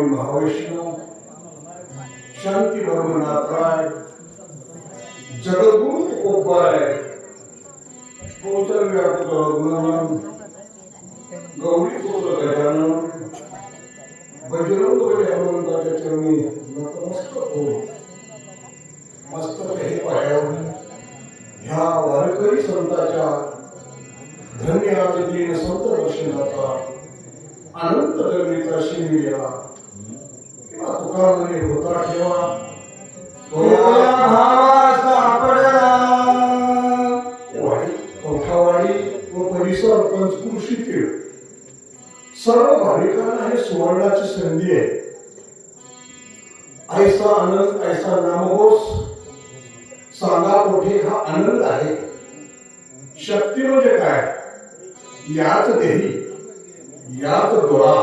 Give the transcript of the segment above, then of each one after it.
स्वामी महावैष्णव शांती भगवनाथराय जगद्गुरु तुकोबाराय गोचर व्यापक गुणवान गौरी पुत्र गजानन बजरंग बली हनुमंताच्या चरणी नतमस्तक होऊन मस्तक हे पायावर ह्या वारकरी संताच्या धन्य आदतीन संत दर्शनाचा अनंत गर्मीचा शिविरा किंवा तुका म्हणे होता ठेवा तोया भावा सापडला कोठावाडी व परिसर पंचकृषीतील सर्व भाविकांना हे सुवर्णाची संधी आहे. ऐसा आनंद ऐसा नामघोष सांगा कोठे हा आनंद आहे. शक्ती म्हणजे काय? याच देही याच डोळा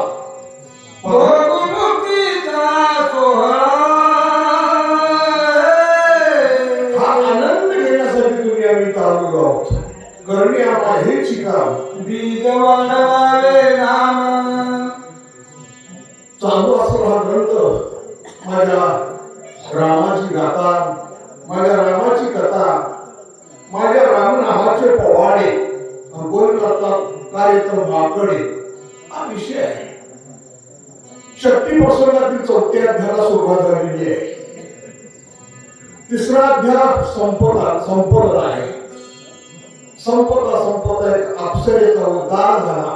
भगवतीचा सोहळा हा आनंद घेण्यासाठी तुम्ही आम्ही चालू आहोत. करणे आता हेच काम बीज वाढवावे नाम चालू असतो हा ग्रंथ. माझ्या रामाची गाथा, माझ्या रामाची कथा, माझ्या रामनामाचे पोवाडे कोण करतात कार्यक्रम माकडे हा विषय आहे. शक्ती प्रसंगातील 4थ्या अध्यायाला सुरुवात झालेली आहे. 3रा अध्याय संपत आहे. संपता एक अप्सरेचा उद्धार झाला.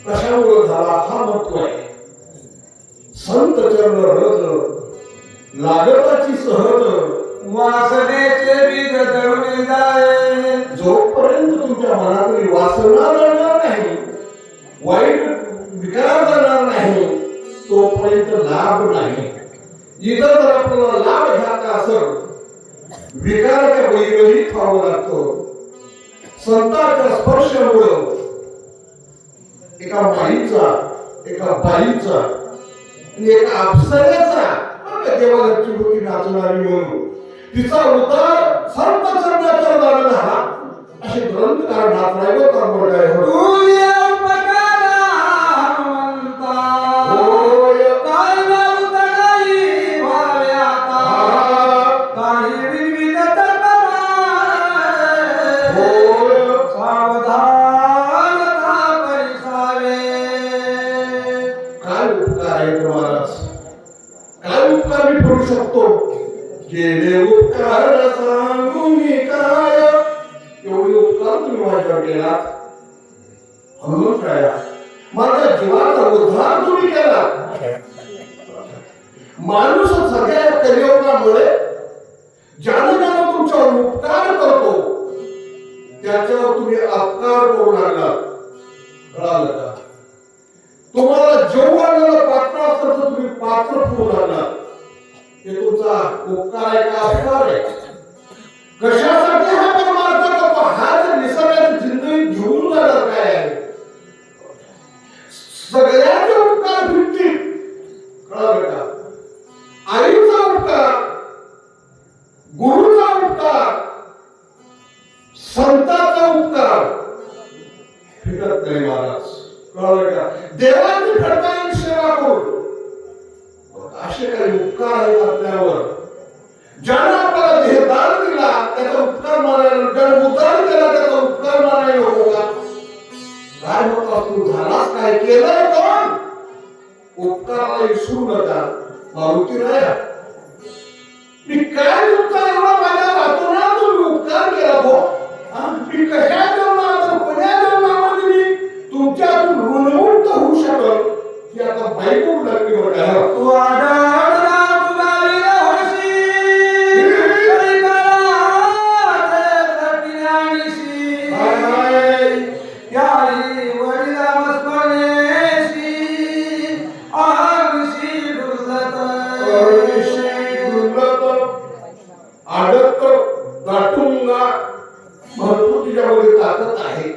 कशामुळे झाला हा महत्व आहे. संत चरण रज लागताची सहज वासनेचे बीज जळून जाए. जोपर्यंत तुमच्या मनातील वासना जाणार नाही, वाईट विकार जाणार नाही, तोपर्यंत लाभ नाही. इतर जर आपल्याला लाभ घ्यायचा असेल विकाराच्या बळीवरही खावं लागतं. संतांच्या स्पर्शामुळे एका बाईचा, एका बाईचा आणि एका अप्सरेचा देवाची होती नाचणारी म्हणून तिचा उतार संत चरणाचा झाला. असे ग्रंथकार नाथराय कर्मठाय शकतो. केले उपकार सांगू मी काय. एवढे उपकार तुम्ही माझ्यावर केलात. म्हणून काय माझ्या जीवाचा उद्धार तुम्ही केला. माणूस सगळ्या कलियुगामुळे ज्याने ज्याने तुमच्यावर उपकार करतो त्याच्यावर तुम्ही अपकार करू लागला. कळालं का? तुम्हाला जेवणाला पात्र असतं तर तुम्ही पात्र होऊ लागला. हे तुमचा उपकार आहे का अपकार आहे? कशासाठी हा परमार्थ करतो? हा जर निसर्गाची जिंदगी घेऊन जाणार काय आहे? सगळ्यांचे उपकार भेटतील. कळलं का? आईचा उपकार, गुरुचा उपकार, संतांचा उपकार फिरत नाही महाराज. कळलं का? देवाची घडता येईल सेवा करून. असे काही उपकार आहेत आपल्यावर. ज्यानं आपल्याला देहदान दिला त्याचा उपकार मानायला, ज्यानं उद्धार केला त्याचा उपकार मानायला होगा. काय होता तू झालास काय केलंय कोण? उपकाराला विसरू नका. मारुती राया मी काय तुमचा एवढा माझ्या वाचून तुम्ही उपकार केला तो. मी कशा जन्मात कोण्या जन्मामध्ये मी तुमच्यातून ऋणमुक्त होऊ शकल की आता बायको लागली बघा. तू भरपूर तुझ्यामध्ये ताकद आहे.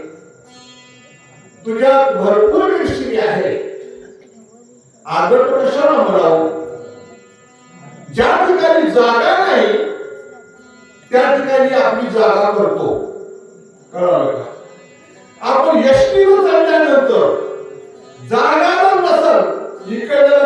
तुझ्यात भरपूर विषय आहे. आदत कशाला म्हणावं? ज्या ठिकाणी जागा नाही त्या ठिकाणी आपली जागा करतो. कळलं का? आपण यष्टीवर चालल्यानंतर जागा जर नसल इकडे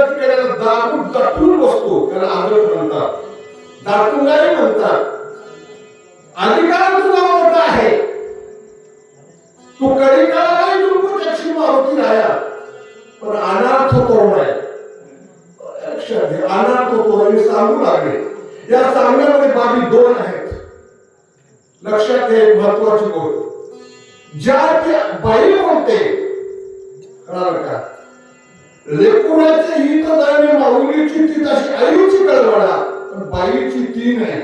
महत्वाची गोष्ट ज्या ती बाई बोलते कळालं का लेकुणाचे हित जाणे माऊलीची ती तशी आईची कळवळा पण बाईची ती नाही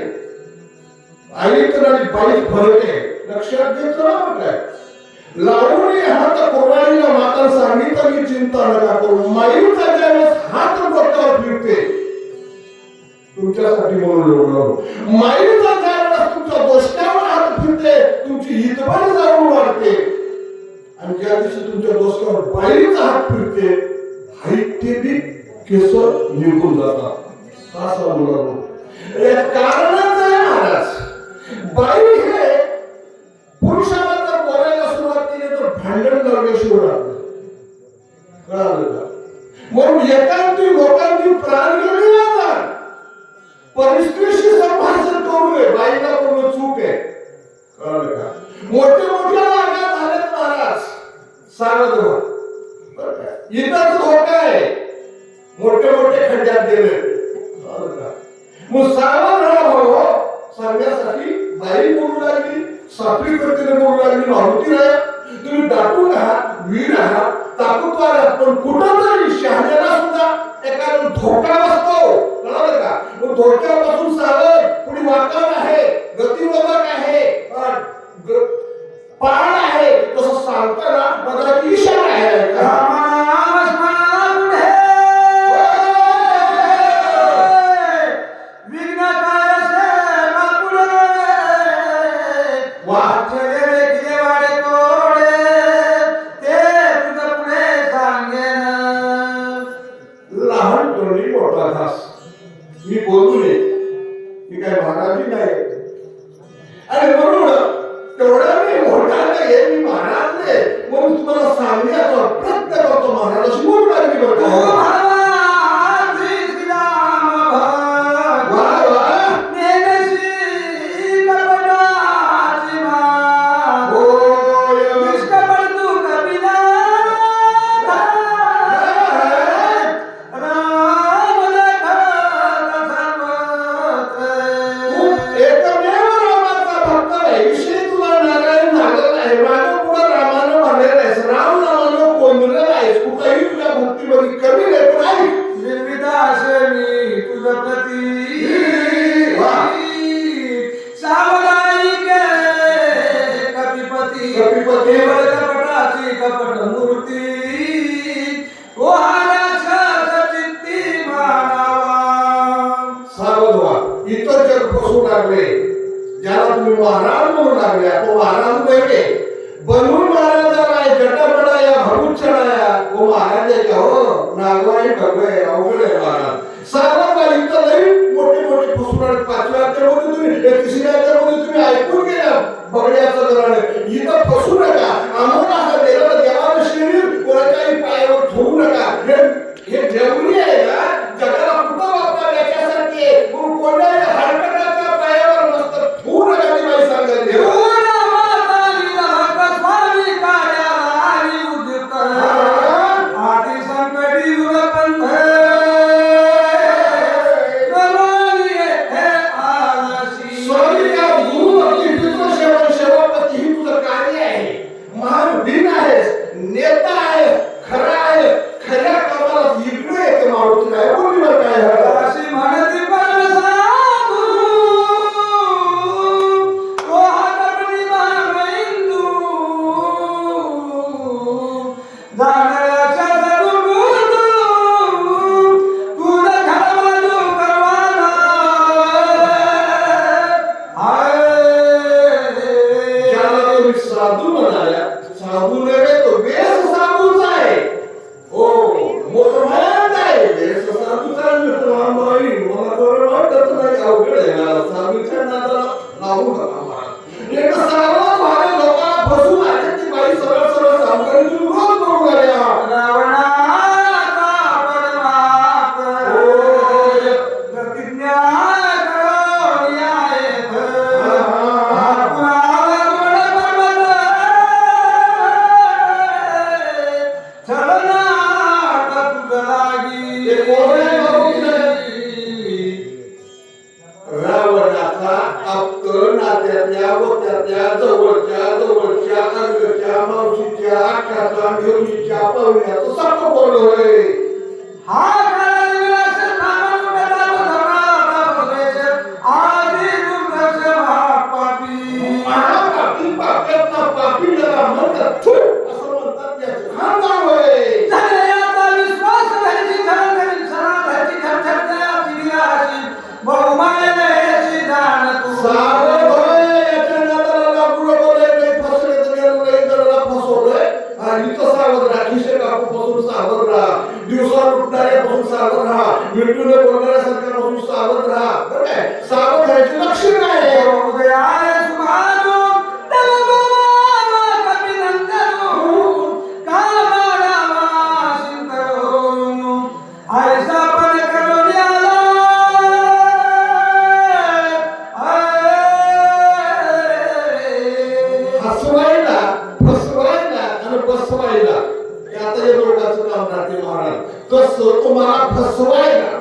आईत आणि बाईत फरक आहे लक्षात घेतलं ना काय लावून हात कोराडीला माता सांगितलं की चिंता नका करू माईचा ज्यावेळेस हात डोक्यावर फिरते तुमच्यासाठी म्हणून एवढं माईचा ज्यावेळेस तुमच्या डोसक्यावर हात फिरते तुमची हितभर जाऊन वाढते आणि ज्या दिवशी तुमच्या डोसक्यावर बाईचा हात फिरते हाईत ते बी केस निघून जातात असं मुलं या कारणाच आहे महाराज बाई हे पुरुषाला जर बोलायला सुरुवात केली तर भांडण करण्याशिवाय कळालं का म्हणून एकांती लोकांनी प्राण गेले जातात परिस्थितीशी संभाषण करू नये बाईला पूर्ण चूक आहे कळालं का मोठे मोठ्या वागा झालेत महाराज सावध व्हा इथंच धोका आहे मोठे मोठे खड्ड्यात गेले कळालं का मग सावध राहा भाऊ सांगण्यासाठी बाई बोलू लागली सापडी करते बोलू लागली मारुती राहा तुम्ही दाटून आहात वीर आहात ताकदवार आहात पण कुठं तरी शहाण्याला सुद्धा एखादा धोका बसतो कळालं का मग धोक्यापासून सावध कुणी वाकण आहे गतिरोधक आहे पाळ आहे तसं सांगताना माझा इशारा आहे का मी बोलू नये मी काय महाराजी नाही अरे म्हणून तेवढा मी मोठा नाही मी महाराज नाही म्हणून तुम्हाला सांगण्याचा प्रयत्न करतो महाराजाशी बोलू लागली बरं ज्याला तुम्ही महाराज म्हणून लागल्या तो महाराज नाही बनून महाराजाला जटापडा या भरून चढाया वो महाराज आहे का हो नागवाई भगवे अवघड आहे महाराज सारा इथं लई मोठे मोठे फसवणार पाचव्या अध्यायामध्ये तुम्ही तिसऱ्या अध्यायामध्ये तुम्ही ऐकून गेला बगड्याचं धरण इथं फसू नका आम्हाला हा देवाला देवाला शरीर कोणाच्याही पायावर ठेवू नका हे जरुरी आहे ना जगाला कुठं वापरा याच्यासाठी म्हणून कोणाही हरकताच्या पायावर नसतं ठेवू नका ती बाई सांगायची घेऊन चापवण्याचं सारखं बोललो होय. हा काळविलास नामानुगता धर्माचा आदी दुर्दश महापापी महापापी पाप्यातला पापी ज्याला म्हणतात थू असं म्हणतात त्याचं खान नाव होय. धर्याचा विश्वास धरती धरती सरा धरती धरत्या तिराशी बहुमायेची जाण तू सावध होय. याच्या नादाला लागू नको रे. काही फसले तर गेलो नाही जरा फसवलंय. आणि इथं सावध राहा. खिशे कापूपासून सावध राहा. दिवसा लुटणाऱ्यापासून सावध राहा. मृत्यूने बोलणाऱ्यासारख्यापासून सावध राहा. बरं काय सावध राहायचे लक्षण आहे. उदयाय सुभानो तव गोमा कपिनंदनो कामारामा सिंधनो ऐसा पण करुण्याला हसवायला फसवायला आणि बसवायला हे आता या लोकांचं काम राहते महाराज. तसं तुम्हाला फसवायला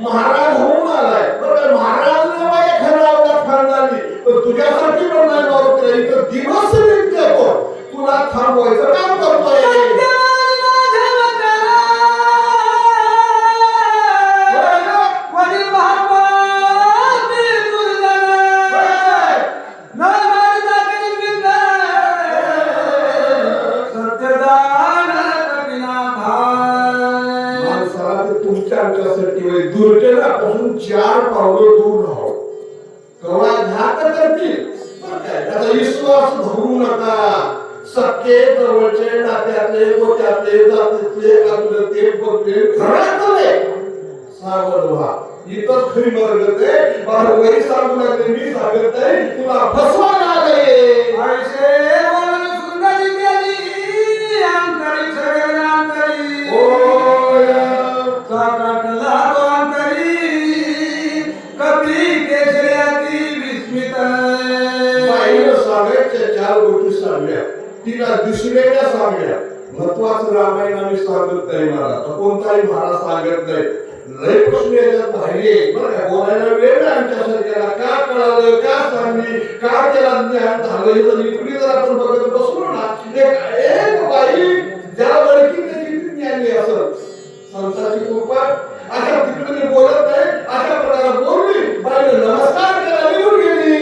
महाराज होऊन आलाय. बरं महाराज नाही खरं अवघात खानदानी पण तुझ्यासाठी पण नाही मारू इथं दिवस निघतो. तुला थांबवायचं काम करतोय. दुर्जनापासून 4 पावलं दूर राहो. कवा घात करतील त्याचा विश्वास धरू नका. सख्खे जवळचे नात्यातले गोत्यातले जातीतले अगुलते बघले घरातले सावध व्हा. इथंच खरी मरगत आहे. बाहेर सांगू लागले मी सांगत नाही तुला फसवायला आले. ऐसे बोल सुंदरी गेली अंतरी सगळे अंतरी होय. साकाटला तो अंतरी कपी केसऱ्याती विस्मित बाईनं सांगायच्या 4 गोष्टी सांगल्या. तिला दिसलेल्या सांगल्या. महत्वाचं रामायण आम्ही सांगत नाही महाराज. कोणताही महाराज सांगत नाही. लय प्रश्न याच्यात बाहेर बरं का बोलायला वेळ नाही आमच्यासारख्याला. का कळालं का सांगली का त्याला ज्ञान झालं हे जर इकडे जर आपण बघत बसलो ना एक बाई ज्या वळकी त्याची ज्ञानी असत संताची कृपा अशा तिकडे मी बोलत नाही. अशा प्रकारे बोलली बाईने नमस्कार केला निघून गेली.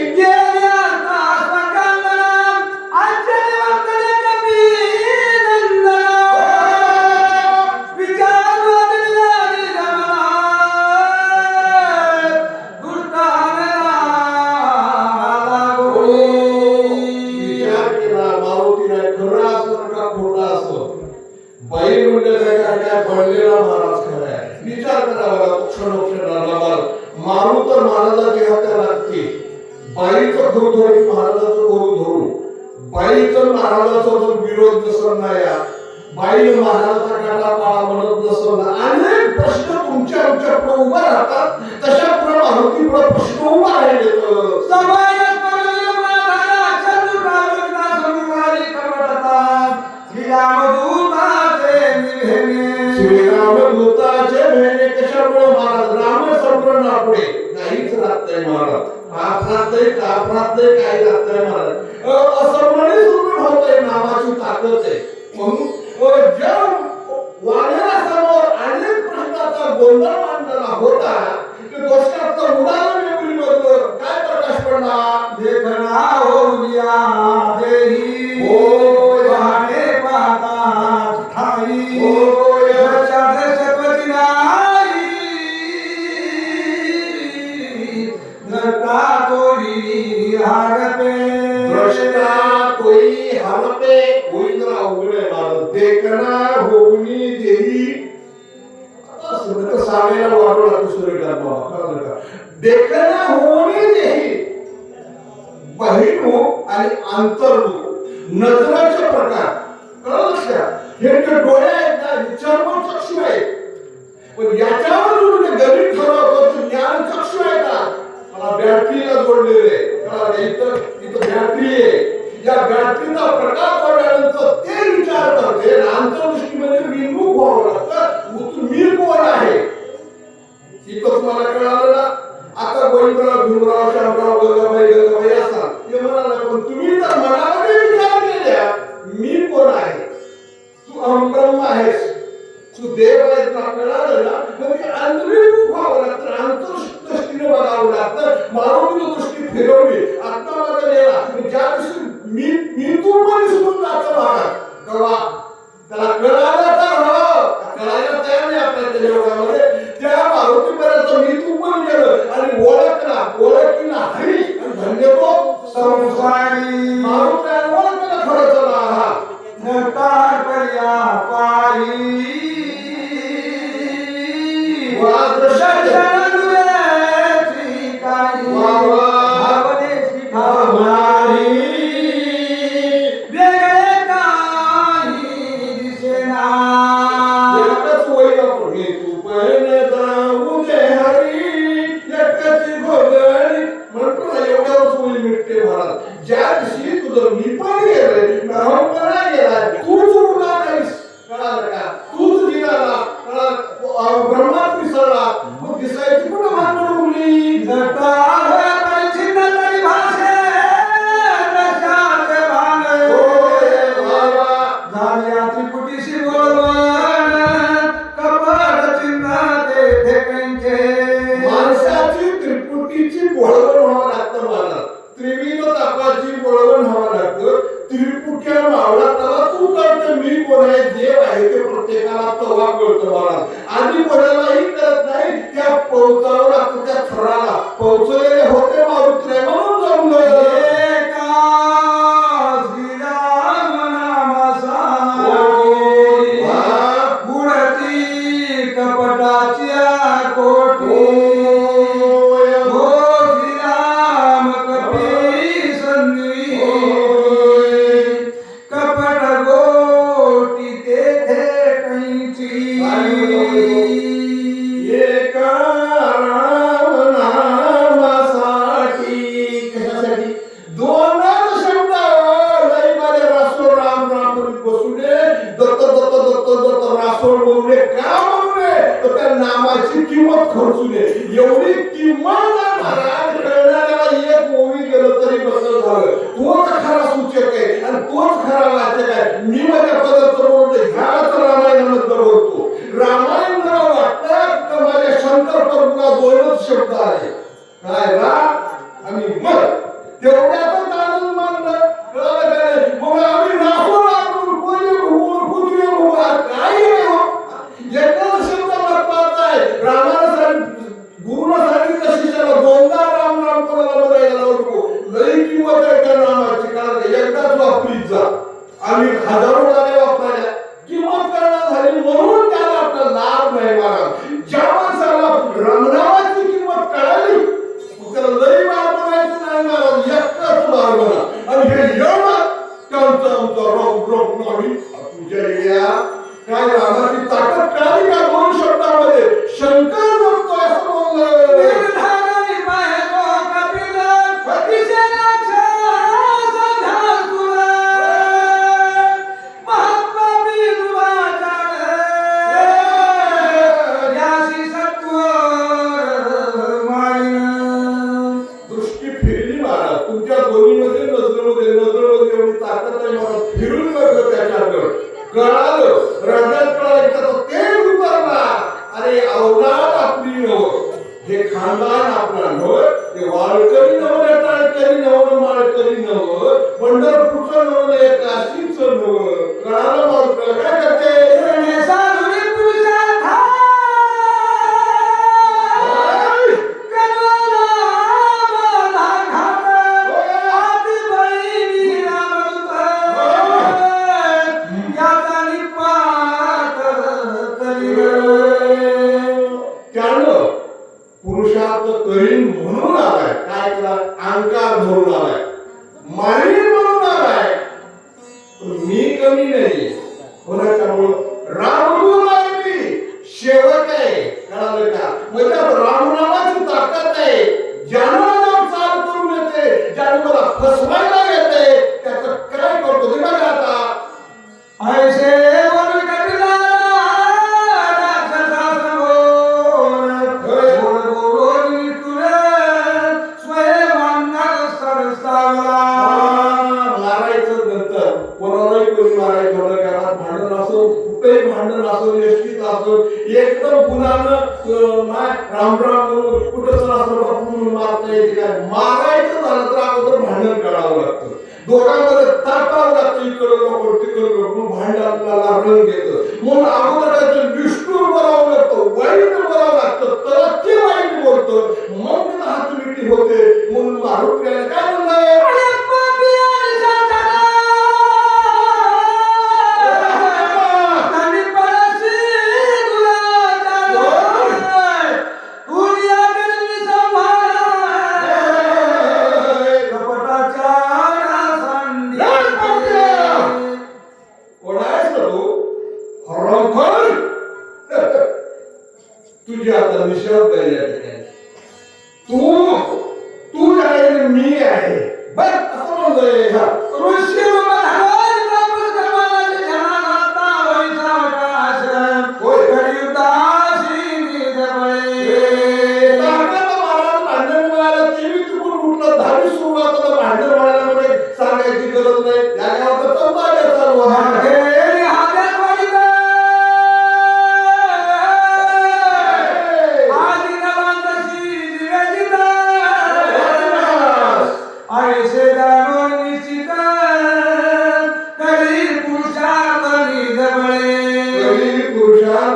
बाई म्हणलेला पडलेला महाराज खरा आहे. विचार करावा लागतो क्षणोक्षणाला. मारू तर महाराजाची हात्या लागते. बाईचं खरू धरून महाराजाचं करू धरू. बाईचं महाराजाचा जर विरोध नसर नाही. बाई महाराजाचा काटा पाळा म्हणत नसर. अनेक प्रश्न तुमच्या आमच्या पुढे उभा राहतात. तशा पुढे मारुती पुढे प्रश्न उभा राहिले. श्रीरामदूताचे मेहने कशामुळे महाराज राम संपूर्ण पुढे काहीच राहत महाराज. काप राहतंय काही राहतंय महाराज. असं म्हणे सुरू होतंय. नामाची ताकद आहे. म्हणून ज्या वाण्यासमोर अनेक प्रश्नाचा गोंधळ मांडलेला होता ते दोषाचं उदाहरण एवढी बरोबर काय प्रकाश पडला. देखना होऊया देही होय. वाणे पाहता ठाई होय. दशपती नाही द्रष्टा तोही हागते द्रष्टा तोही हागते. होई जरा अवघड आहे महाराज. देखना होऊनी देही सांगायला वाटू लागतो सूर्यकांत बाबा कळलं का. देखना होऊनी देही बहिर्मुख आणि अंतर्मुख नजराचे प्रकार कळलं का. हे जे डोळे आहेत ना हे चर्मचक्षु आहेत. पण याच्यावर जो गणित ठरवतो ते ज्ञान चक्षु आहे का. मला बॅटरीला जोडलेले इथं बॅटरी आहे. या बॅटरीचा प्रकाश पडल्यानंतर ते विचार करते अंतर्दृष्टीमध्ये विमुख व्हावं लागतं. मी कोण आहे इथं तुम्हाला कळालं ना. आता गोविंदराव भीमराव शामराव गंगाबाई असा हे म्हणाला पण तुम्ही तर मनामध्ये विचार केल्या मी कोण आहे. ब्रह्म आहेस, तू देव आहे तुला कळालं ना, म्हणजे अंतर्मुख व्हावं लागतं, अंतर्दृष्टीने बघावं लागतं. मानवी दृष्टी फिरवली आता माझा गेला, ज्या दिवशी मी तू पण विसरून जातो महाराज, तेव्हा त्याला कळालं तर हो, कळायला तयार नाही आपल्या जगामध्ये. त्या मारुतीपर्यंत मी तू पण गेलं आणि ओळखीला हरी आणि धन्य तो संसारी मारुती ओळखला खरं चला नकार पर्या पायी ज्या दिवशी तुझं मी पण गेलोय, ब्राह्मणपणा गेलाय, तूच उरला नाहीस, कळालं का? तूच गिराला, कळालं, ब्रह्मात विसरला, मग दिसायची कुठं भांडण उरली? माणसाची त्रिपुटीची बोळवण व्हावं लागतं मला, त्रिविध तापाची बोळवण व्हावं लागतं. त्रिपुट्या मावळा तेव्हा तू कळतं मी कोण आहे, देव आहे ते प्रत्येकाला तेव्हा कळतं मला. आधी कोणालाही कळत नाही, त्या पोहोचावं लागतं त्या थराला. पोहोचलेले होते मारुती म्हणून जमलं. नामाची किंमत खर्चू दे, एवढी किंमत कळणाऱ्याला एक ओवी गेलं तरी बसं झालं. तोच खरा सूचक आहे आणि तोच खरा वाचक आहे. मी माझ्या पदार्थ बोलतो, ह्याच रामायणामधलं बोलतो. रामायण जरा वाटतं तर माझ्या शंकर प्रभूला दोनच शब्द आहे, काय राम आणि मग. तेवढ्यातच आनंद मानलं, कळलं काय? मग आम्ही राखो लागून कोणी कुत्री काही एकच शब्द महत्वाचा आहे. रामानं सांगितलं, गुरुनं सांगितलं शिष्याला, दोनदा राम राम कोणाला बोलायला नको. लई किंमत आहे त्या नामाची, कारण एकदाच वापरीत जा. आम्ही हजारो गाणे वापरायला किंमत करणार झाली म्हणून त्याला आपला लाभ नाही मारा. ज्या माणसाला रामनामाची किंमत कळाली त्याला लई मार बनायचं नाही महाराज, एकच मार बना. आणि हे एवढं त्यांचं आमचं रोग रोग नाही तुझ्या काय रामाची ताकद कळाली का? दोन शब्दामध्ये शंकर जगतोय असं बोललं. दृष्टी फिरली महाराज, तुमच्या दोन्हीमध्ये नजरेमध्ये एवढी ताकद आहे महाराज. फिरून बघलं त्याच्याकडं, कळालं, हृदयात कळालं, तेच उतरला. अरे अवलाद आपली नव, हे खानदान आपला नव, हे वाळकरी नव, टाळकरी नव, माळकरी नव, पंढरपूरचं नव, काशीचं नव. कळालं माणसाला काय करते? कुठेही भांडण असो एसटीत असो एकदम गुणानं राम राम म्हणून कुठं जर असं म्हणून मारता येते काय मारायचं झालं तर अगोदर भांडण करावं लागतं दोघांमध्ये तापावं लागतं इकडं नको तिकडं नको भांडणाला रंग येतं म्हणून अगोदर काहीतरी विष्णू बोलावं लागतं वाईट बोलावं लागतं तर ते वाईट बोलतं मग त्याला हात मिठी होते म्हणून मारून काय म्हणलंय तुझी आता निशब्द आहे या ठिकाणी तू आहे आणि मी आहे बस असं म्हणतोय हा ऋषी सांगायची गरज नाही या गावात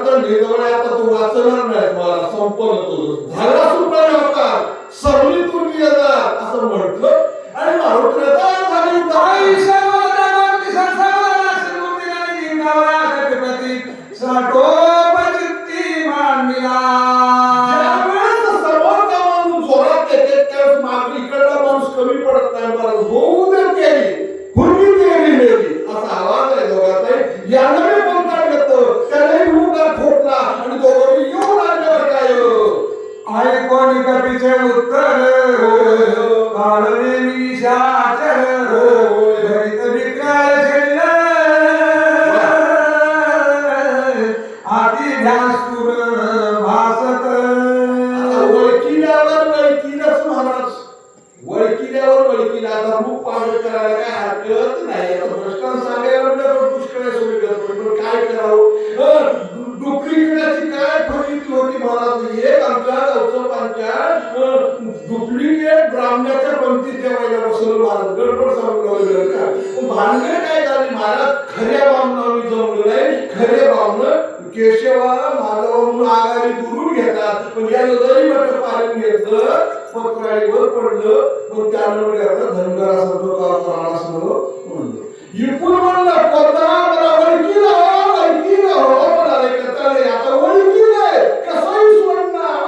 चालू आहे आता तू वाचणार नाही मला संपलं तुझं झाला सुद्धा नव्हता सर्वी तुम्ही येतात असं म्हटलं आणि मारून जोरात येते त्यावेळेस मागणी इकडला माणूस कमी पडत नाही मला होऊ दे केली पूर्वी केली असा आवाज आहे दोघात याला मी बोलता येतं त्याने मुलगा ठोकला आणि दोघं येऊन आल्यावर काय आई कोणी कपीचे उत्तर काढणे निशाचर घरीत विक्राळ झेललं आधी ध्यास्तुर भासत वळकिल्यावर वळकीलाच महाराज वळकिल्यावर वळकीला आता रूप पाहणं करायला काय हरकत नाही प्रश्न सांगायला पुष्कळ सोयी करतो काय करावं डुप्लिकेटची काय फजिती होती महाराज एक आमच्या गावचं पंचायत डुप्लिकेट ब्राह्मणाच्या पंक्तीत जेवायला बसवलं महाराज गडबड सांगलं का भानगड काय झाली महाराज खऱ्या ब्राह्मणांनी जमलं नाही खरे ब्राह्मण केशवा माधव म्हणून आघाडी दुरून घेतात पण यानं जरी म्हटलं पालन घेतलं पत्राळीवर पडलं मग त्यानं धनगरासारखं म्हणलं इकडून म्हणलं पत्रा वळकीला हो म्हणाले कथाले आता वळकीला कसंही सोडणार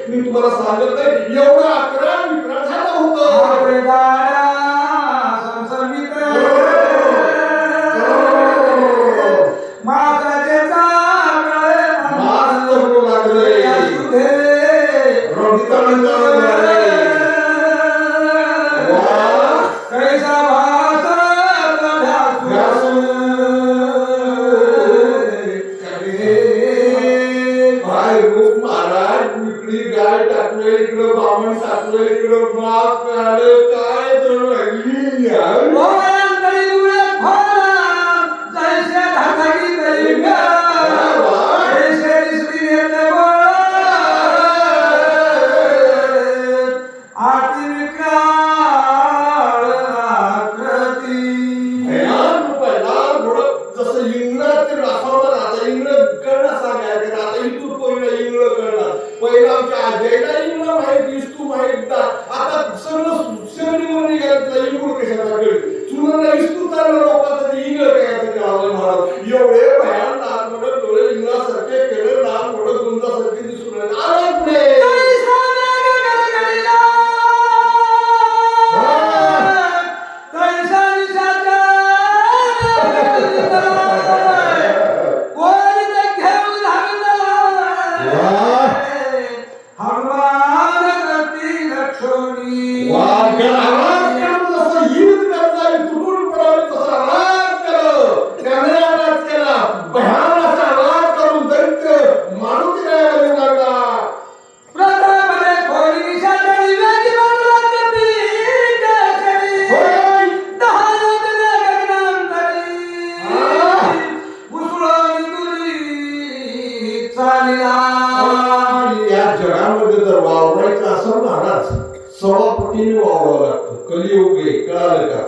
मी तुम्हाला सांगत नाही एवढा अकरा विक्रा झाला होता इकडं बामण टाकलं इकडं माप काढलं काय जसं इंग्रज रासावर आता इंग्रज कळणं सांगायचं आता इथून पहिलं इंग्रज कळणार पहिला आमच्या आजयला इंग्रज माहित दिसतो माहित आता सगळं हनुमान गती लक्ष्मी वाघ्या आवाज करून जसं ईद करता तुटून पडावे तसा आवाज केलं त्याने आवाज केला भयान असा आवाज करून दैत्य मारुती रायाला लागला प्रथमने कोळीच्या दिव्याची मानवाची पीठ केली. होय. दहा रत्ने गगनांतरी. उसळून दुरी चालिला. आणि या जगामध्ये जर वावरायचं असेल महाराज सभापतीने वावरावं लागतं कलियुग आहे कळालं का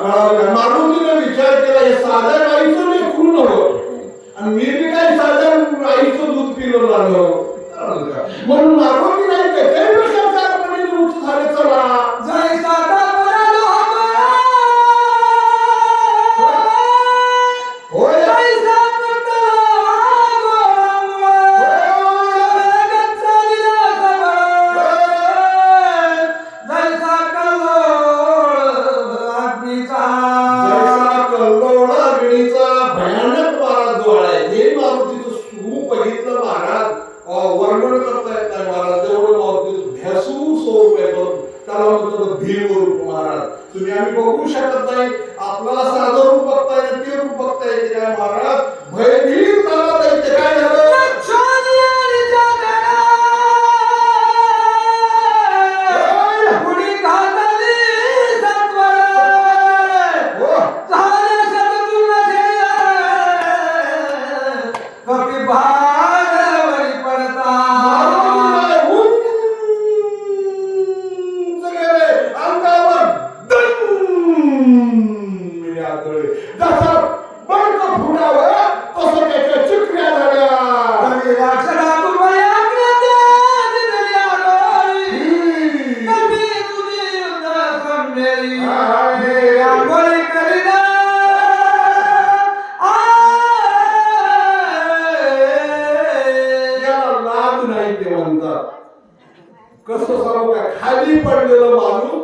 कळालं का मारुतीने विचार केला हे साध्या गाईचं लेकरू नव्हतं आणि मी बी काय साध्या आईचं दूध पिलं लागलं कळालं का म्हणून मारुती नाही का त्यापेक्षा चार पटीने उंच झाले चला जैसा तपला होय जैसा पतला जगत चालिला सबळ. जैसा कल्लोळ अग्नीचा. जैसा कल्लोळ अग्नीचा भयानक वारा जो आहे हे मारुतीचं स्वरूप बघितलं महाराज वर्णन करता येत नाही महाराज तेवढं मारुतीचं भ्यासू स्वरूप आहे बघ त्याला म्हणतो भीम रूप महाराज तुम्ही आम्ही बघू शकत नाही आपल्याला साधं रूप बघता येते ते रूप बघता येते काय महाराज भयभीत झाला दैत्य काय झालं लक्ष्मी आणि जगन्नाथ. कुणी घातली सत्वर. हो झाले सद्गुणाचे. कपी भागवरी पडता. अंगावर जसा बंड फुटावं तसं त्याच्या चिकऱ्या झाल्या कवी राक्षसातून भयाग्रते दिलेली आलोळी. कवी तुझी युद्ध संपलेली. हे आंघोळी करीना. याला लाज नाही ते म्हणतात कसं सांगू काय खाली पडलेलं माणूस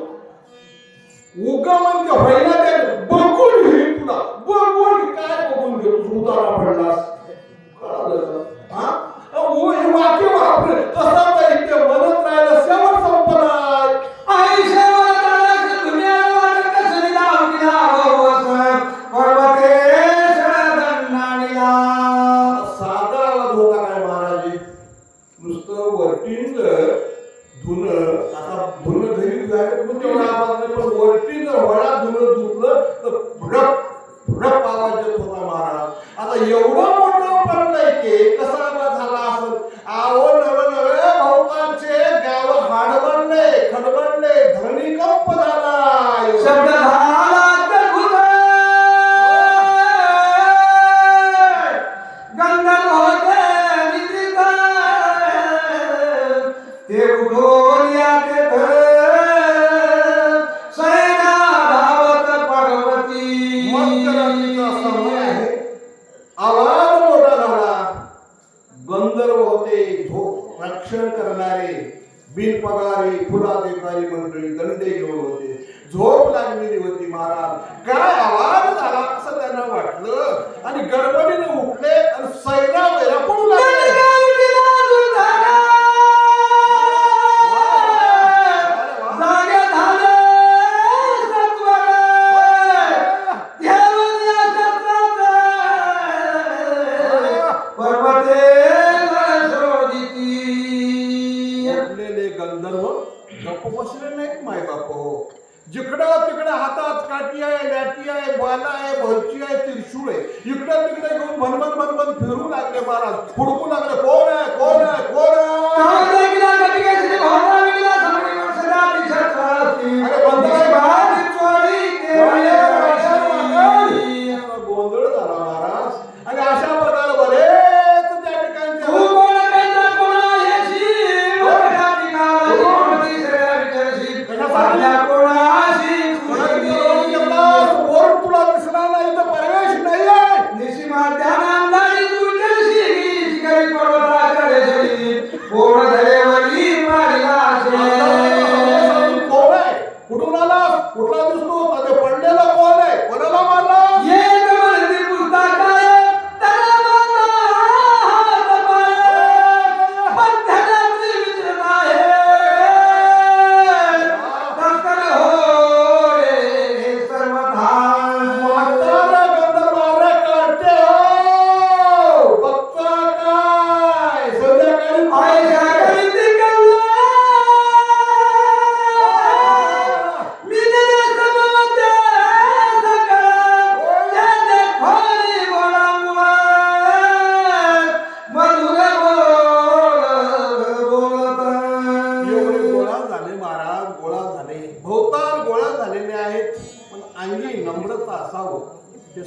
उगमन व्हायला ते बघून घे तुला बघून काय बघून घे तू उतारा पडलास कळालं का? हा हे वाक्य वापरे कसा दैत्य म्हणत राहिला शेवट संपणार आई शेवटाला दुनियाला वाटत कसली नाव दिला भवस. पर्वतेश दंडाणीला. साधा आवाज होता काय महाराज नुसतं वरटीन धुन आता धुन घरी तेवढा आवाज नाही पण वरटी जर वळा धुन धुतलं तर भडक भडक आवाज येत होता महाराज आता एवढं मोठं पडलंय की कसा आवाज झाला असं आवो नवे बहुतांचे गाव हाडबडले खडबडले धरणीकंप झाला शब्द झाला अद्भुत. गंधर्व होते निद्रित. ते उठून याते सैना धावत पार्वती. मध्यरात्रीचा समय आहे आवाज मोठा झाला गंधर्व होते झोप रक्षण करणारे बिनपगारी फुलाधिकारी मंडळी दंडे घेऊन होते झोप लागलेली होती महाराज काय आवाज झाला असं त्यांना वाटलं आणि गडबडीने उठले आणि सैरा वैरा पडू लागले गंधर्व गप्प बसले नाहीत माय बाप जिकडं तिकडे हातात काठी आहे लाठी आहे बाला आहे भरची आहे त्रिशूळ आहे इकडं तिकडे घेऊन भनभन भनभन फिरू लागले महाराज हुडकू लागले कोण आहे कोण आहे कोण आहे गोंधळ झाला महाराज आणि अशा प्रकारे बरेच त्या ठिकाणचे तुला दिसणार नाही तर प्रवेश नाही आहे निशिमा त्या नांदारी तू शिकारी पर्वता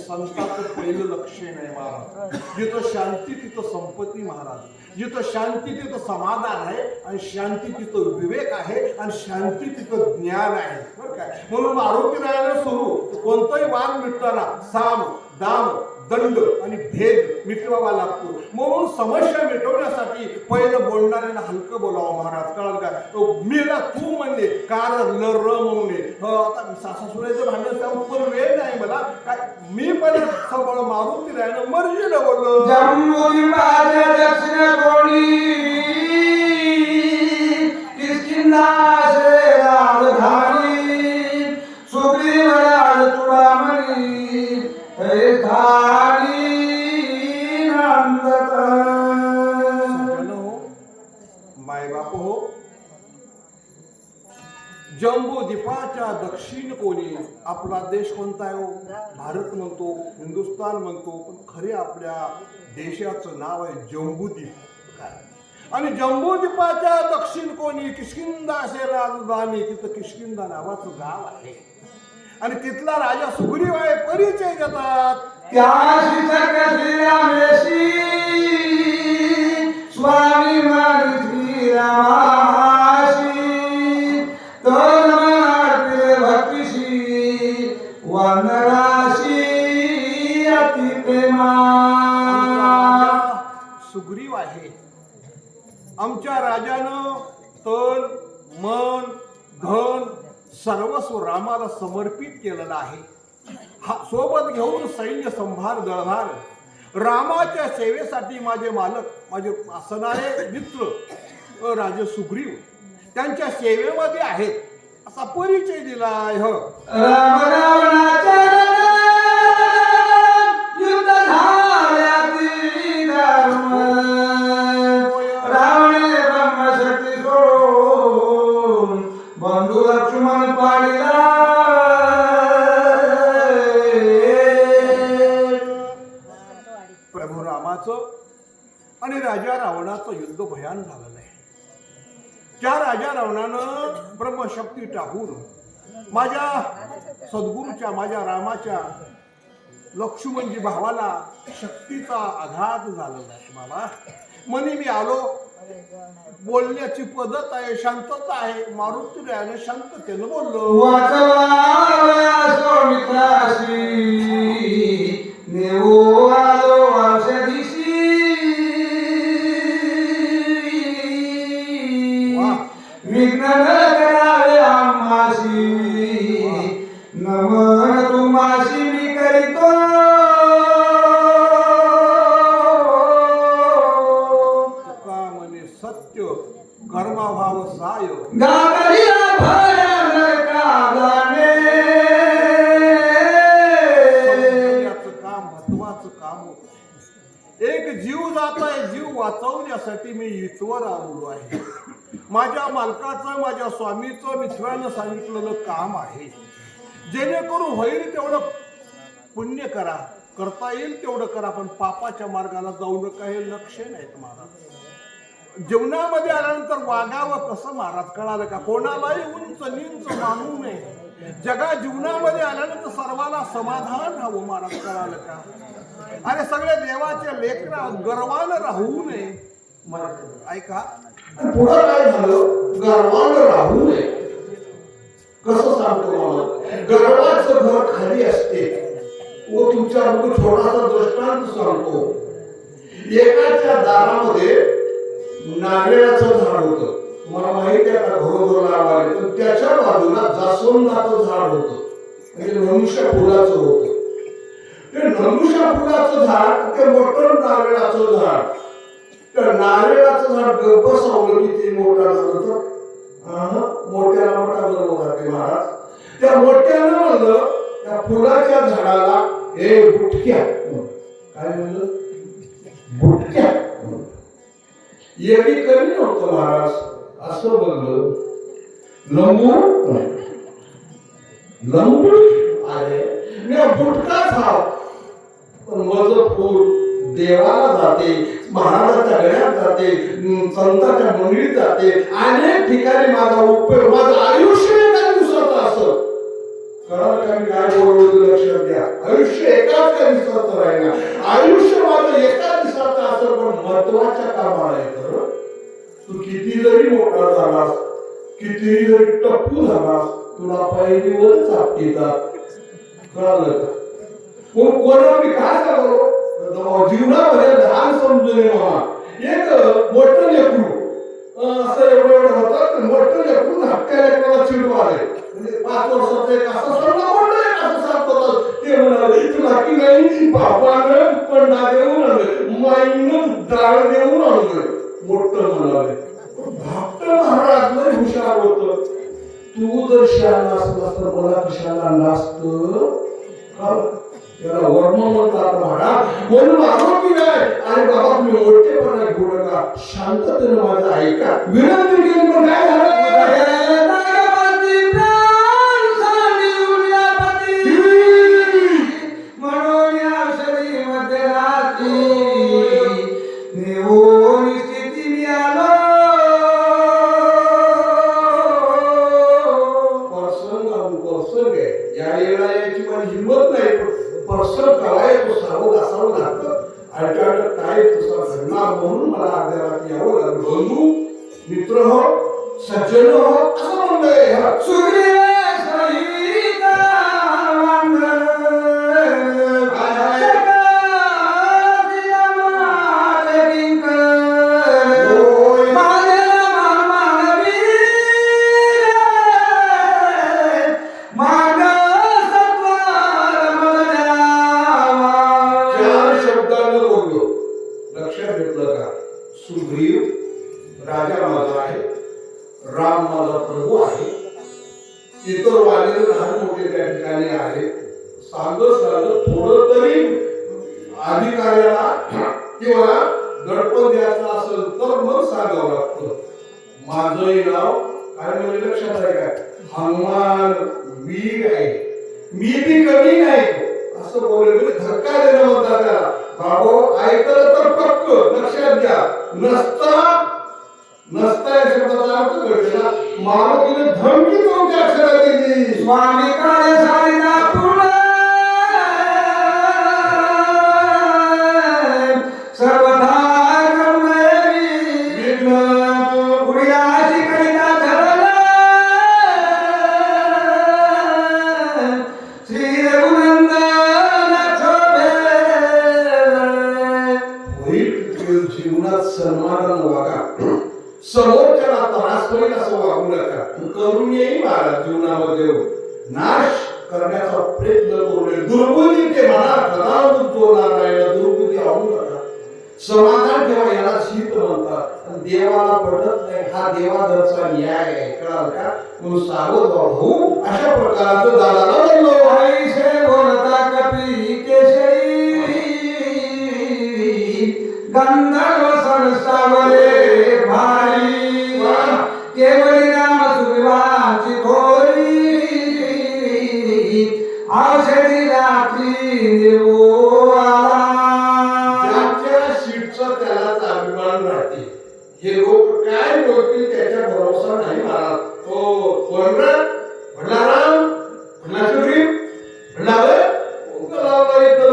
संताचं पहिलं लक्षण आहे महाराज. जिथं शांती तिथं संपत्ती महाराज. जिथं शांती तिथं समाधान आहे, आणि शांती तिथं विवेक आहे, आणि शांती तिथं ज्ञान आहे. बरं काय? म्हणून आरोग्य राहायला सुरू कोणताही वाद मिटताना साम दाम दंड आणि भेद मिटवावा लागतो. म्हणून समस्या मिटवण्यासाठी पहिलं बोलणाऱ्याला हलकं बोलावं महाराज. कळलं का? तो मीला तू म्हणले कार ल र म्हणून आता सासूसुनेचं भांडण सांगून वेळ नाही मला. काय मी पण सबळ मारून राहिलं मर्जीला बोललो. जम्मूची माझ्या दक्षिण कोणी किसकिंदा से राजधानी सुग्रीवराज चुडामणी हे धानी नंदत. मायबाप हो, जम्बो द्वीपाच्या दक्षिण कोणी आपला देश कोणता आहे हो? भारत म्हणतो, हिंदुस्थान म्हणतो, पण खरे आपल्या देशाचं नाव आहे जम्बूद्वीप. काय? आणि जम्बूद्वीपाच्या दक्षिण कोणी किष्किंधा असे राजधानी, तिथं किष्किंधा नावाचं गाव आहे, आणि तिथला राजा सुग्रीव आहे. परिचय देतात त्याशी सख्या श्रीरामेशी स्वामी मारी श्रीरामाशी तन मनातील भक्तीशी वंदनाशी अति प्रेमा. सुग्रीव आहे. आमच्या राजानं तन मन धन सर्वस्व रामाला समर्पित केलेलं आहे. सोबत घेऊन सैन्य संभार दळभार रामाच्या सेवेसाठी माझे मालक, माझे असणारे मित्र राजे सुग्रीव त्यांच्या सेवेमध्ये आहेत असा परिचय दिलाय. राम रावणाच्या युद्ध झाल्याची धर्म रावणे ब्रह्मशक्ती सोडून बंधू लक्ष्मण पाडिला. प्रभू रामाचं आणि राजा रावणाचं युद्ध भयान झालं नाही. त्या राजा रावणानं ब्रह्मशक्ती टाकून माझ्या सद्गुरूच्या, माझ्या रामाच्या लक्ष्मणजी भावाला शक्तीचा आघात झालेला आहे. बाबा म्हणे मी आलो, बोलण्याची पद्धत आहे, शांतता आहे, मारुतीने शांततेनं बोललो. वाचवा मित्राशी नेऊ आलो औषधीशी विघ्न न करावे आम्हाशी नमन तुम्हाशी मी करीतो. तुका म्हणे सत्य कर्माभाव साय गागरिया भयानक गाणे काम महत्वाचं काम होतं. एक जीव जात आहे, जीव वाचवण्यासाठी मी इथवर आलेलो आहे. माझ्या मालकाचं, माझ्या स्वामीचं मित्रानं सांगितलेलं काम आहे. जेणेकरून होईल तेवढं पुण्य करा, करता येईल तेवढं करा, पण पापाच्या मार्गाला जाऊ नका. हे लक्ष नाहीत महाराज. जीवनामध्ये आल्यानंतर वागावं कसं महाराज, कळालं का? कोणालाही उंच नींच मानू नये. जगा जीवनामध्ये आल्यानंतर सर्वांना समाधान हवं महाराज, कळालं का? आणि सगळे देवाचे लेकरा गर्वानं राहू नये. ऐका, पुढं काय झालं? गर्वानं राहू नये. कसं सांगतो मला? गर्वाचं घर खाली असते. व तुमच्या छोटासा दृष्टांत सांगतो. एकाच्या दारामध्ये नारळाचं झाड होतं. मला माहिती आहे का घरोघर लावायला, तर त्याच्या बाजूला जास्वंदाचं झाड होतं, म्हणजे मनुष्य फुलाचं होतं. ते मनुष्य फुलाचं झाड, ते मोठं नारळाचं झाड. तर नारळाचं झाड गप्प सावलं किती मोठा झालं तर मोठ्याला मोठा बरोबर राहते महाराज. त्या मोठ्यानं म्हणलं त्या फुलाच्या झाडाला, हे बुटक्या, काय म्हणलं? बुटक्या. एवढी कमी नव्हतं महाराज, असं बोललं. लंबू लंबू आहे मी बुटकाच हा, पण माझं फूल देवाला जाते, महाराजाच्या गळ्यात जाते, संतांच्या मंडळीत जाते, अनेक ठिकाणी माझा उपयोग, माझं आयुष्य एका दिवसाचं असं. कळलं का मी काय बोलवलं लक्षात घ्या. आयुष्य एकाच त्या दिवसाचं राहिना. आयुष्य माझं एका दिवसाचं असं पण महत्वाच्या कामाला येतं. तू किती जरी मोठा झालास, किती जरी टप्पू झालास, तुला पहिलीवर चापटीतात. कळलं का? मग कोणाला मी काय सांगतो जीवनामध्ये लहान समजून ये मामा. एक मोठं लेकरू असं एवढं होतं. मोठं लेकरू हक्का लेकराला चिडवाले म्हणजे 5 वर्षाचं एक असं सर्व मोठं एक असं सांगतो. ते म्हणाले तुला की नाही बापानं पंडा देऊन आणलं, माईनं डाळ देऊन आणलं. मोठं म्हणाले भक्त महाराज लय हुशार होतं. तू जर शान असलास तर मला कशाला नाचतं. त्याला वर्म म्हणतात महाराज. म्हणून आरोपी नाही आणि बाबा तुम्ही मोठेपणा घेऊ नका, शांततेनं माझं ऐका. विनंती केली पण काय झालं. म्हणून मला अर्ध्या रात्री यावं लागलं. बंधू मित्र हो सज्जन हो असं म्हणलंय. सुग्रीव राजा माझा आहे, राम माझा प्रभू आहे, इतर वाले लहान मोठे त्या ठिकाणी आहेत. सांगत थोडं तरी अधिकाऱ्याला किंवा गणपत द्यायचा असेल तर मग सांगावं लागतं. माझंही नाव काय म्हणजे लक्षात आहे का, हनुमान वीर आहे. मी बी कमी नाही असं बोलले धक्का देणं म्हणतात त्याला. बाबा ऐकलं तर पक्क लक्षात घ्या. नसता या शब्दाचा अर्थ कळला. मारुतीने धमकी तुमच्या अक्षरात दिली. स्वामी काळे सारिता पूर्ण सर्वथा सन्मानानं वागा. समोरच्याला त्रास होईल असं वागू नका. करून येईल महाराज जीवनामध्ये नाश करण्याचा प्रयत्न करू नये. दुर्बुद्धी ते म्हणा कदा बुद्धो नारायण. दुर्बुद्धी आणू नका. समाधान ठेवा याला शीत म्हणतात. देवाला पटत नाही हा देवाधरचा न्याय आहे. कळाल का. म्हणून सावध भाऊ अशा प्रकारचं दादाला बोललो. ऐसे बोलता कपी केशरी गंधर्व सरसावरे भारी केवली राम सुविवाची थोरी औषधी रात्री निर्वोला. ज्याच्या सीटचा त्यालाच अभिमान राहते. हे लोक काय बोलतील त्याच्या भरोसा नाही महाराज. तो कोण म्हणला राम म्हणला सुग्रीव म्हणला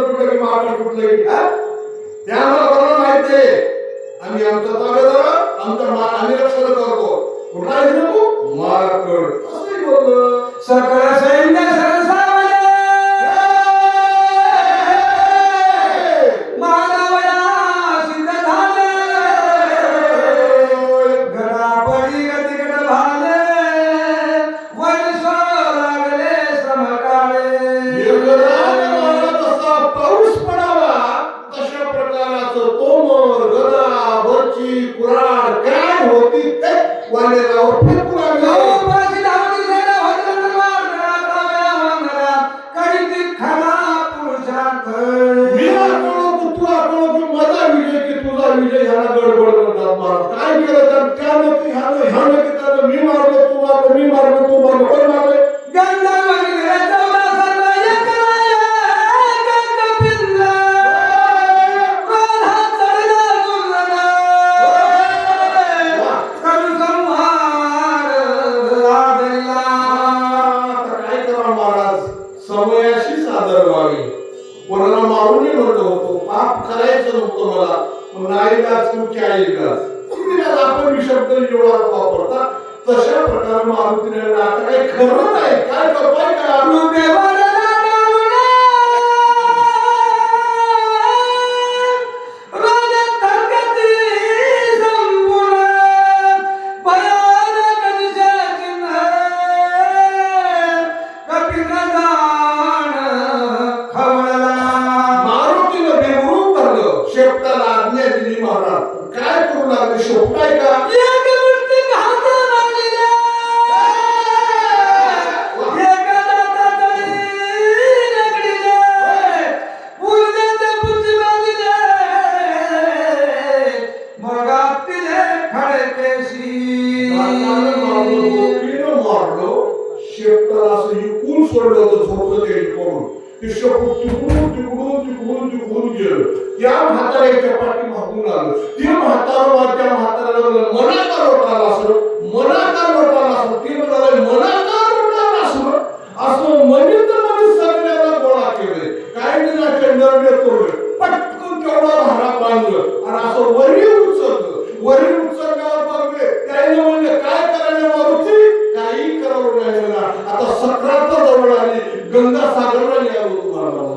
कुठलं की महाराज कुठलं की त्या आम्हाला बरोबर माहिती आहे. आम्ही आमचा ताब्यादार आम्ही रक्षण करतो. कुठला आहे नको माराकड असंही बोललं. सकळ सैन्य सरसावले मानवया सिद्ध झाले गडापडी गतिकट झाले वैश्वर लागले समकाळे. तसा पाऊस पडावा तशा प्रकाराचं तोमर गदा बच्ची कुराड काय होती ते वालेरावर फेकून आणलं. विजय ह्याला गडबड करतात महाराज. काय केलं तर त्या नक्की ह्या नक्की त्यानं मी मारलो तू मारलो मी मारलो तू मारलो कोण मारले. काय करा महाराज. तिला आपण मी शब्द जोरात वापरता तशा प्रकारे मारुतीने आता काही खरं नाही काय करतोय का शेपटाला आज्ञा दिली महाराज काय करू लागले शेपटाय का शेपटाला असं इकून सोडलं होतं झोपलं ते करून ते शेपूट तिकडून गेलं त्या म्हाताऱ्याच्या पाठी मागून आलं ते म्हातारा त्या म्हाताऱ्याला मना का लोटाला असं मना का लोटाला असं ते म्हणाले मना का लोटाला असं असं मनीत सगळ्याला गोळा केले काही दिनाच्या नरडे तोडले पटकन तेवढा भारा बांधलं आणि असं वरी उचलल्यावर बघले त्याने म्हणले काय करायला मारुती काही करावं नाही मला आता सक्रात जवळ आली गंगा सागरला निघालो तुम्हाला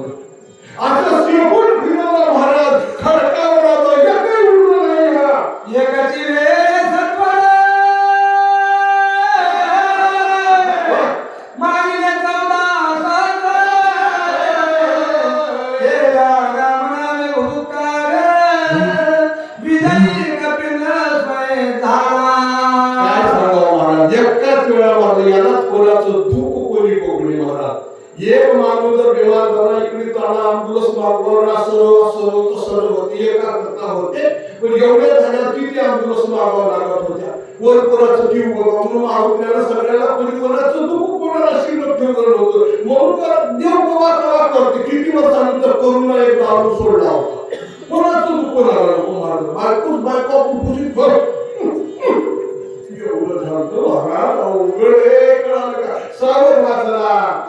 आता शेपूट फिरवला महाराज खडकावर आलो एकही उडलं नाही हा एकाची रे सत्वर मागिले 14 गेला रामनामे भूकार विजयी कपिल स्वय झाला काय सांगावं महाराज एकाच वेळा मला यालाच कोणाचं दुःख कोणी कोकणी महाराज एक माणूस जर बिमार झाला इकडे त्याला अँब्युलन्स मागवलं असं तसं होते एका करता होते पण एवढ्या झाल्या किती अँब्युलन्स मागवावं लागत होत्या वर कोणाचं जीव बघा म्हणून आरोग्याला सगळ्याला कोणी कोणाचं दुःख कोणाला शिल्लक ठेवलं नव्हतं म्हणून देव कवा करते किती वर्षानंतर करुणा एक दारू सोडला होता कोणाचं दुःख लागलं नको महाराज बायको कुठून बघ एवढं झालं महाराज अवघड आहे कळालं का सागर वाचला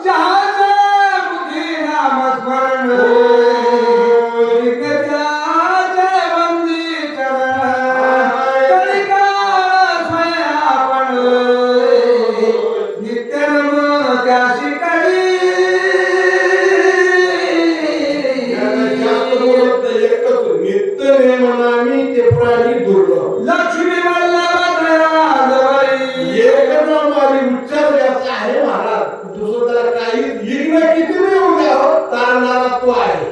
लक्ष्मी उच्चार द्यायचा आहे महाराज दुसरं त्याला काही लिहिणं किती नाही उद्या तारणारा तो आहे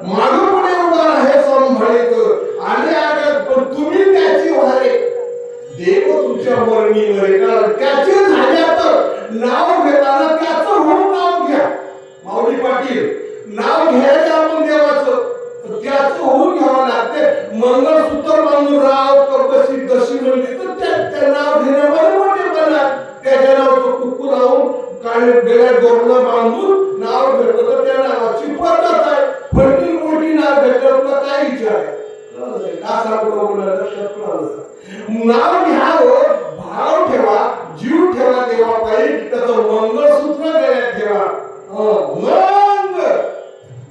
मागं पुढे उभा आहे संभाळीत आणि पण तुम्ही त्याची व्हारे देव तुमच्या वर्णीवर त्याचे झाल्या तर नाव घेताना त्याचं म्हणून नाव घ्या माऊली पाटील नाव घ्यायचं आपण देवाचं त्याचं होऊन घ्यावं लागते मंगळसूत्र बांधून राव कपशी दशी म्हणली तर त्या नाव घेण्यामध्ये मोठे बना त्याच्या नावाचं कुक्कू लावून काळे बेड्या दोरलं बांधून नाव घेतलं तर त्या नावाची पद्धत आहे फलटी मोठी नाव घेतलं तुला काय इच्छा आहे नाव घ्यावं भाव ठेवा जीव ठेवा देवा पाहिजे त्याचं मंगळसूत्र गळ्यात ठेवा मग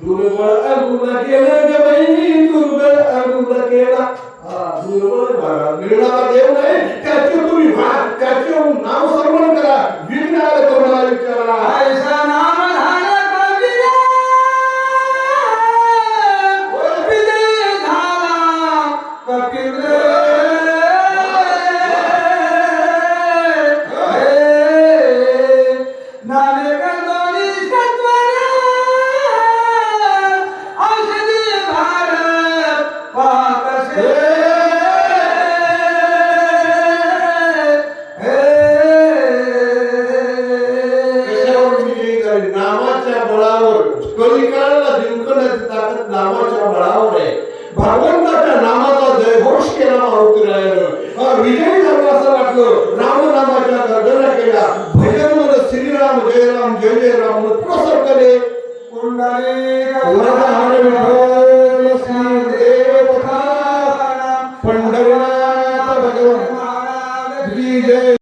दुर्बळ अगुण केलं ग बहिणी दुर्बळ अगुण केला दुर्बळ मिळणारा देव नाही त्याचे तुम्ही त्याचे नाव स्मरण करा विघ्नाला तुम्हाला विचारा ऐसा नाम झाला कबीरा विजय झाला कपिल नामाच्या बळावर कलिकाळाला जिंकण्याची ताकद नामाच्या बळावर आहे भगवंताच्या नामाचा जयघोष केला मारुतीरायानं विजयी झाला असं वाटलं रामनामाच्या गर्जना केल्या भजन मध्ये श्रीराम जय जय राम पुढं सरकले कुंडली विठ्ठल